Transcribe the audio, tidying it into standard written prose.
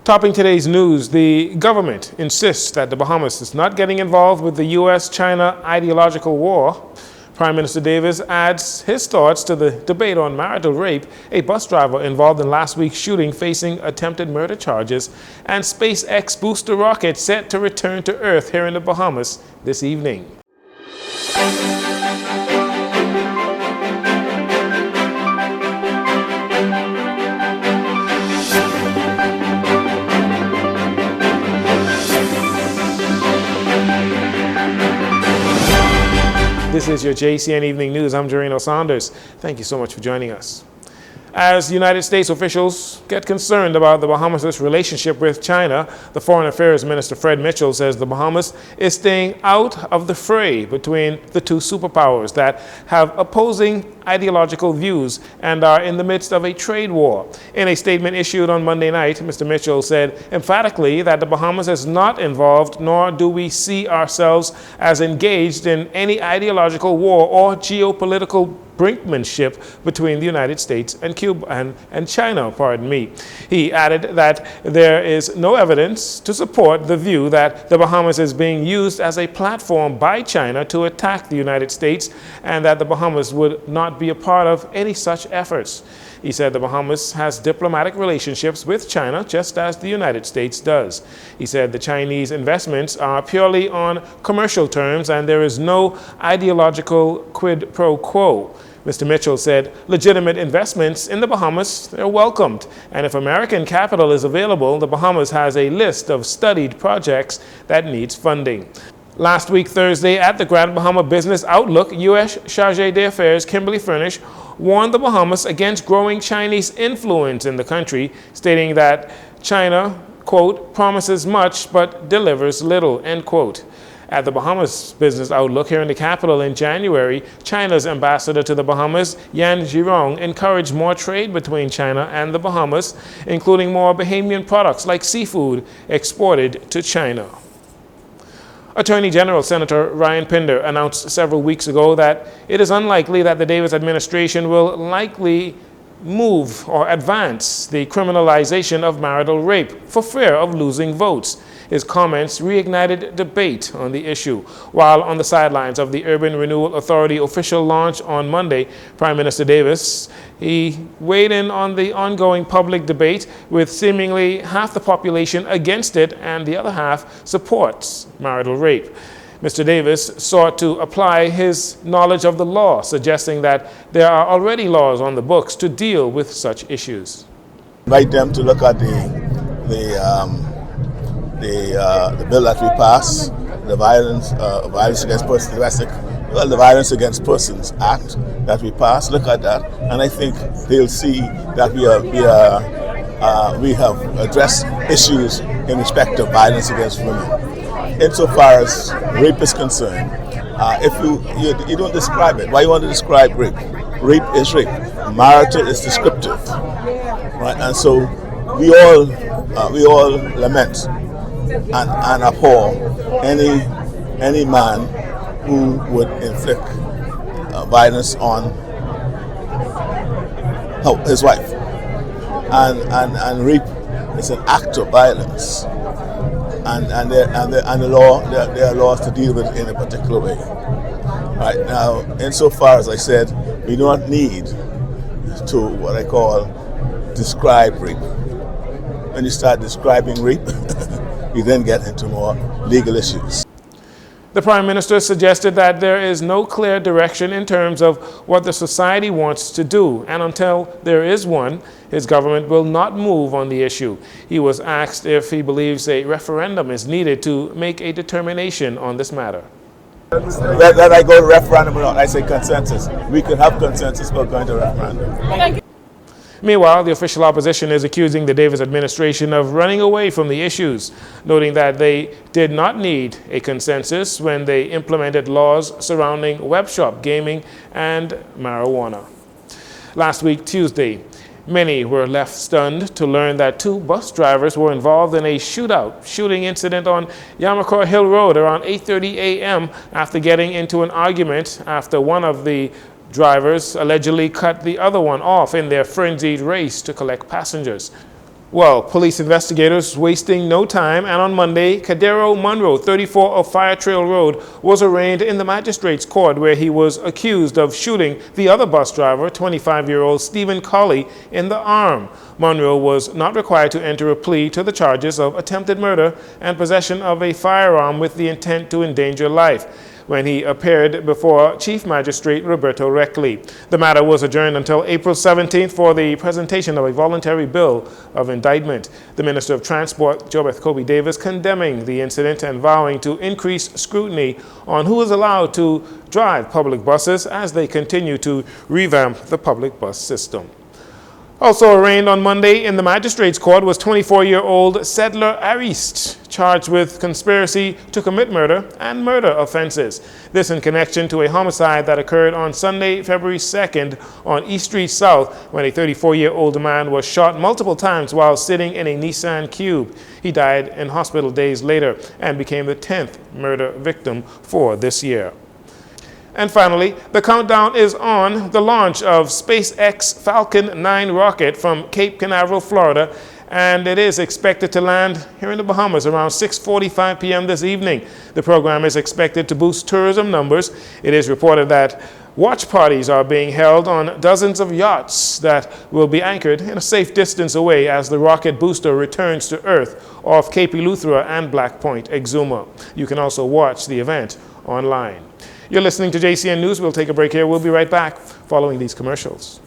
Topping today's news, the government insists that the Bahamas is not getting involved with the U.S.-China ideological war. Prime Minister Davis adds his thoughts to the debate on marital rape, a bus driver involved in last week's shooting facing attempted murder charges, and SpaceX booster rocket set to return to Earth here in the Bahamas this evening. This is your JCN Evening News. I'm Jcn Saunders. Thank you so much for joining us. As United States officials get concerned about the Bahamas' relationship with China, the Foreign Affairs Minister Fred Mitchell says the Bahamas is staying out of the fray between the two superpowers that have opposing ideological views and are in the midst of a trade war. In a statement issued on Monday night, Mr. Mitchell said emphatically that the Bahamas is not involved, nor do we see ourselves as engaged in any ideological war or geopolitical brinkmanship between the United States and Cuba and China, pardon me. He added that there is no evidence to support the view that the Bahamas is being used as a platform by China to attack the United States and that the Bahamas would not be a part of any such efforts. He said the Bahamas has diplomatic relationships with China just as the United States does. He said the Chinese investments are purely on commercial terms and there is no ideological quid pro quo. Mr. Mitchell said legitimate investments in the Bahamas are welcomed, and if American capital is available, the Bahamas has a list of studied projects that needs funding. Last week, Thursday, at the Grand Bahama Business Outlook, U.S. Chargé d'Affaires Kimberly Furnish warned the Bahamas against growing Chinese influence in the country, stating that China, quote, promises much but delivers little, end quote. At the Bahamas Business Outlook here in the capital in January, China's ambassador to the Bahamas, Yan Zhirong, encouraged more trade between China and the Bahamas, including more Bahamian products like seafood exported to China. Attorney General Senator Ryan Pinder announced several weeks ago that it is unlikely that the Davis administration will likely move or advance the criminalization of marital rape for fear of losing votes. His comments reignited debate on the issue. While on the sidelines of the Urban Renewal Authority official launch on Monday, Prime Minister Davis, he weighed in on the ongoing public debate with seemingly half the population against it and the other half supports marital rape. Mr. Davis sought to apply his knowledge of the law, suggesting that there are already laws on the books to deal with such issues. Invite them to look at the bill that we passed, the Violence Against Persons, the Violence Against Persons Act that we passed. Look at that, and I think they'll see that we have addressed issues in respect of violence against women. Insofar as rape is concerned, if you don't describe it, why you want to describe rape? Rape is rape. Marital is descriptive, right? And so we all lament and abhor any man who would inflict violence on his wife, and rape is an act of violence, and the law there are laws to deal with it in a particular way. Right now, insofar as I said, we do not need to what I call describe rape. When you start describing rape, you then get into more legal issues. The Prime Minister suggested that there is no clear direction in terms of what the society wants to do, and until there is one, his government will not move on the issue. He was asked if he believes a referendum is needed to make a determination on this matter. That I go to referendum or not, I say consensus. We can have consensus about going to referendum. Meanwhile, the official opposition is accusing the Davis administration of running away from the issues, noting that they did not need a consensus when they implemented laws surrounding web shop gaming and marijuana. Last week, Tuesday, many were left stunned to learn that two bus drivers were involved in a shooting incident on Yamacoa Hill Road around 8:30 a.m. after getting into an argument after one of the drivers allegedly cut the other one off in their frenzied race to collect passengers. Well, police investigators wasting no time, and on Monday, Cadero Monroe, 34 of Fire Trail Road, was arraigned in the magistrate's court where he was accused of shooting the other bus driver, 25-year-old Stephen Colley, in the arm. Monroe was not required to enter a plea to the charges of attempted murder and possession of a firearm with the intent to endanger life when he appeared before Chief Magistrate Roberto Reckley. The matter was adjourned until April 17th for the presentation of a voluntary bill of indictment. The Minister of Transport, Jobeth Kobe Davis, condemning the incident and vowing to increase scrutiny on who is allowed to drive public buses as they continue to revamp the public bus system. Also arraigned on Monday in the magistrate's court was 24-year-old Sedler Arist, charged with conspiracy to commit murder and murder offenses. This in connection to a homicide that occurred on Sunday, February 2nd on East Street South when a 34-year-old man was shot multiple times while sitting in a Nissan Cube. He died in hospital days later and became the 10th murder victim for this year. And finally, the countdown is on the launch of SpaceX Falcon 9 rocket from Cape Canaveral, Florida, and it is expected to land here in the Bahamas around 6:45 p.m. this evening. The program is expected to boost tourism numbers. It is reported that watch parties are being held on dozens of yachts that will be anchored in a safe distance away as the rocket booster returns to Earth off Cape Eleuthera and Black Point, Exuma. You can also watch the event online. You're listening to JCN News. We'll take a break here. We'll be right back following these commercials.